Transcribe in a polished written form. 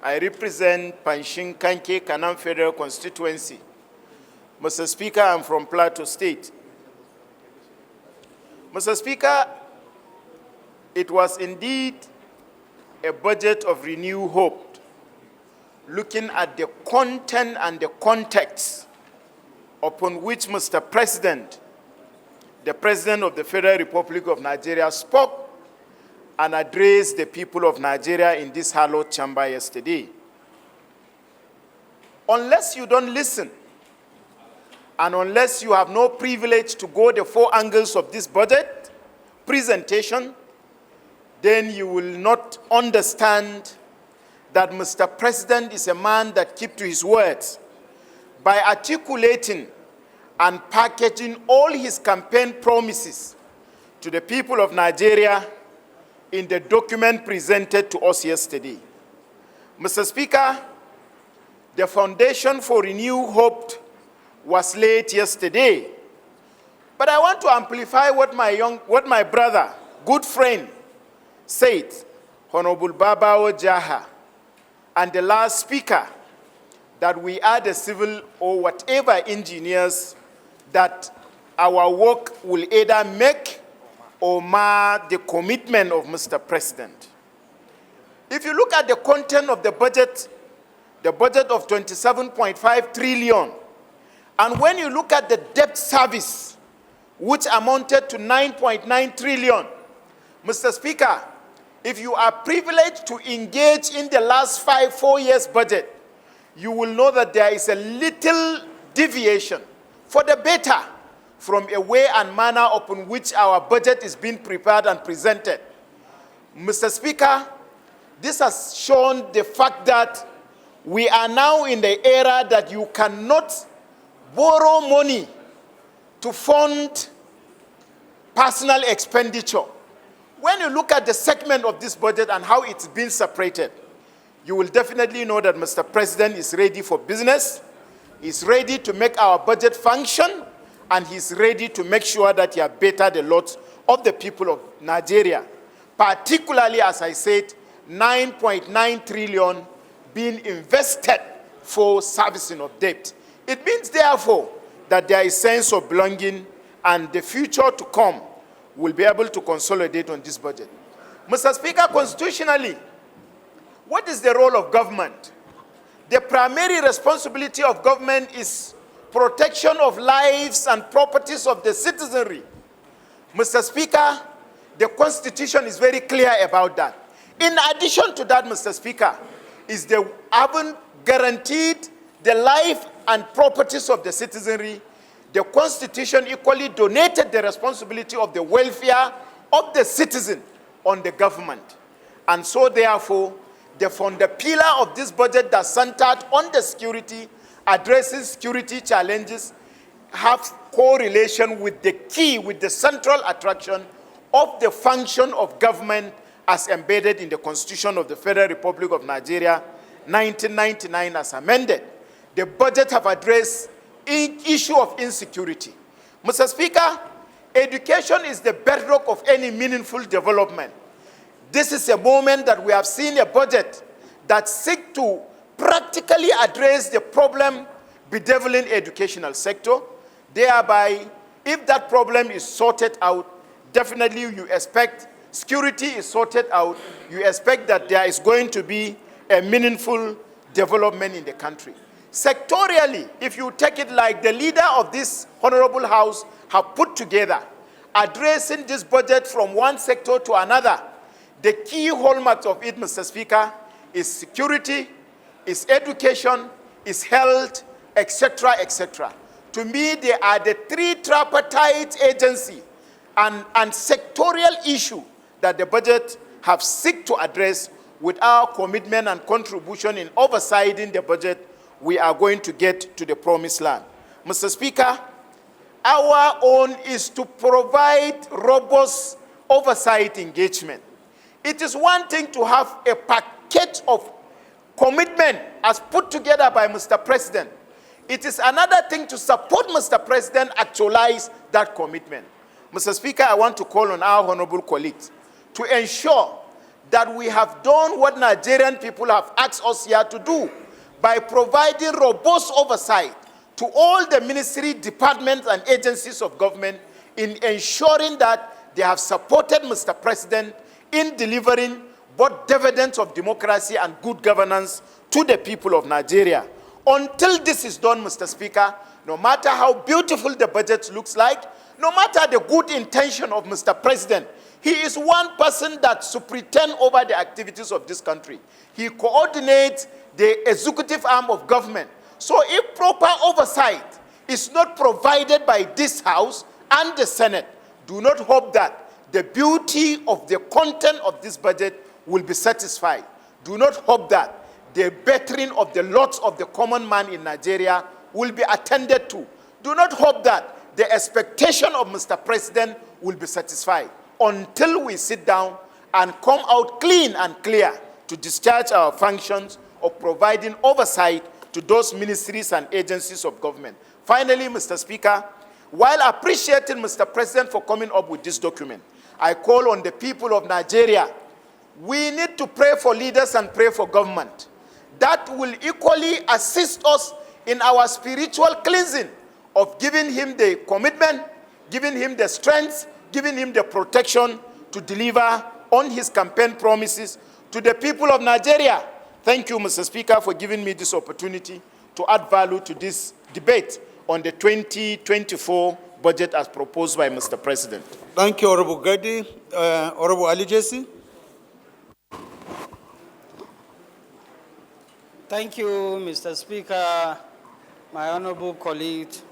I represent Panshin Kanke Kanam Federal Constituency. Mr. Speaker, I'm from Plateau State. Mr. Speaker, it was indeed a budget of renewed hope, looking at the content and the context upon which Mr. President, the President of the Federal Republic of Nigeria, spoke and addressed the people of Nigeria in this hallowed chamber yesterday. Unless you don't listen, and unless you have no privilege to go the four angles of this budget presentation, then you will not understand that Mr. President is a man that keeps to his words by articulating and packaging all his campaign promises to the people of Nigeria in the document presented to us yesterday. Mr. Speaker, the foundation for renewed hope was laid yesterday. But I want to amplify what my brother, good friend, said, Honorable Babao Jaha, and the last speaker, that we are the civil or whatever engineers that our work will either make or mar the commitment of Mr. President. If you look at the content of the budget of 27.5 trillion, and when you look at the debt service, which amounted to 9.9 trillion, Mr. Speaker, if you are privileged to engage in the last 4 years budget, you will know that there is a little deviation for the better from a way and manner upon which our budget is being prepared and presented. Mr. Speaker, this has shown the fact that we are now in the era that you cannot borrow money to fund personal expenditure. When you look at the segment of this budget and how it's been separated, you will definitely know that Mr. President is ready for business, he's ready to make our budget function, and he's ready to make sure that he has bettered the lot of the people of Nigeria. Particularly, as I said, 9.9 trillion being invested for servicing of debt. It means, therefore, that there is sense of belonging, and the future to come will be able to consolidate on this budget. Mr. Speaker, constitutionally, what is the role of government? The primary responsibility of government is protection of lives and properties of the citizenry. Mr. Speaker, the Constitution is very clear about that. In addition to that, Mr. Speaker, is the having guaranteed the life and properties of the citizenry, the Constitution equally donated the responsibility of the welfare of the citizen on the government. And so, therefore, the pillar of this budget that centered on the security, addressing security challenges, have correlation with the key, with the central attraction of the function of government as embedded in the Constitution of the Federal Republic of Nigeria, 1999 as amended. The budget have addressed issue of insecurity. Mr. Speaker, education is the bedrock of any meaningful development. This is a moment that we have seen a budget that seeks to practically address the problem bedeviling educational sector. Thereby, if that problem is sorted out, definitely you expect security is sorted out, you expect that there is going to be a meaningful development in the country. Sectorially, if you take it like the leader of this Honorable House have put together, addressing this budget from one sector to another, the key hallmarks of it, Mr. Speaker, is security, is education, is health, etc., etc. To me, they are the three tripartite agency and sectorial issue that the budget have sought to address. With our commitment and contribution in oversighting the budget, we are going to get to the promised land. Mr. Speaker, our own is to provide robust oversight engagement. It is one thing to have a package of commitment as put together by Mr. President. It is another thing to support Mr. President actualize that commitment. Mr. Speaker, I want to call on our honorable colleagues to ensure that we have done what Nigerian people have asked us here to do by providing robust oversight to all the ministry, departments, and agencies of government in ensuring that they have supported Mr. President in delivering both dividends of democracy and good governance to the people of Nigeria. Until this is done, Mr. Speaker, no matter how beautiful the budget looks like, no matter the good intention of Mr. President, he is one person that superintends over the activities of this country. He coordinates the executive arm of government. So if proper oversight is not provided by this House and the Senate, do not hope that the beauty of the content of this budget will be satisfied. Do not hope that the bettering of the lots of the common man in Nigeria will be attended to. Do not hope that the expectation of Mr. President will be satisfied until we sit down and come out clean and clear to discharge our functions of providing oversight to those ministries and agencies of government. Finally, Mr. Speaker, while appreciating Mr. President for coming up with this document, I call on the people of Nigeria. We need to pray for leaders and pray for government. That will equally assist us in our spiritual cleansing of giving him the commitment, giving him the strength, giving him the protection to deliver on his campaign promises to the people of Nigeria. Thank you, Mr. Speaker, for giving me this opportunity to add value to this debate on the 2024 budget as proposed by Mr. President. Thank you, Honorable Gadi. Honorable Ali Jesse. Thank you, Mr. Speaker, my honorable colleagues,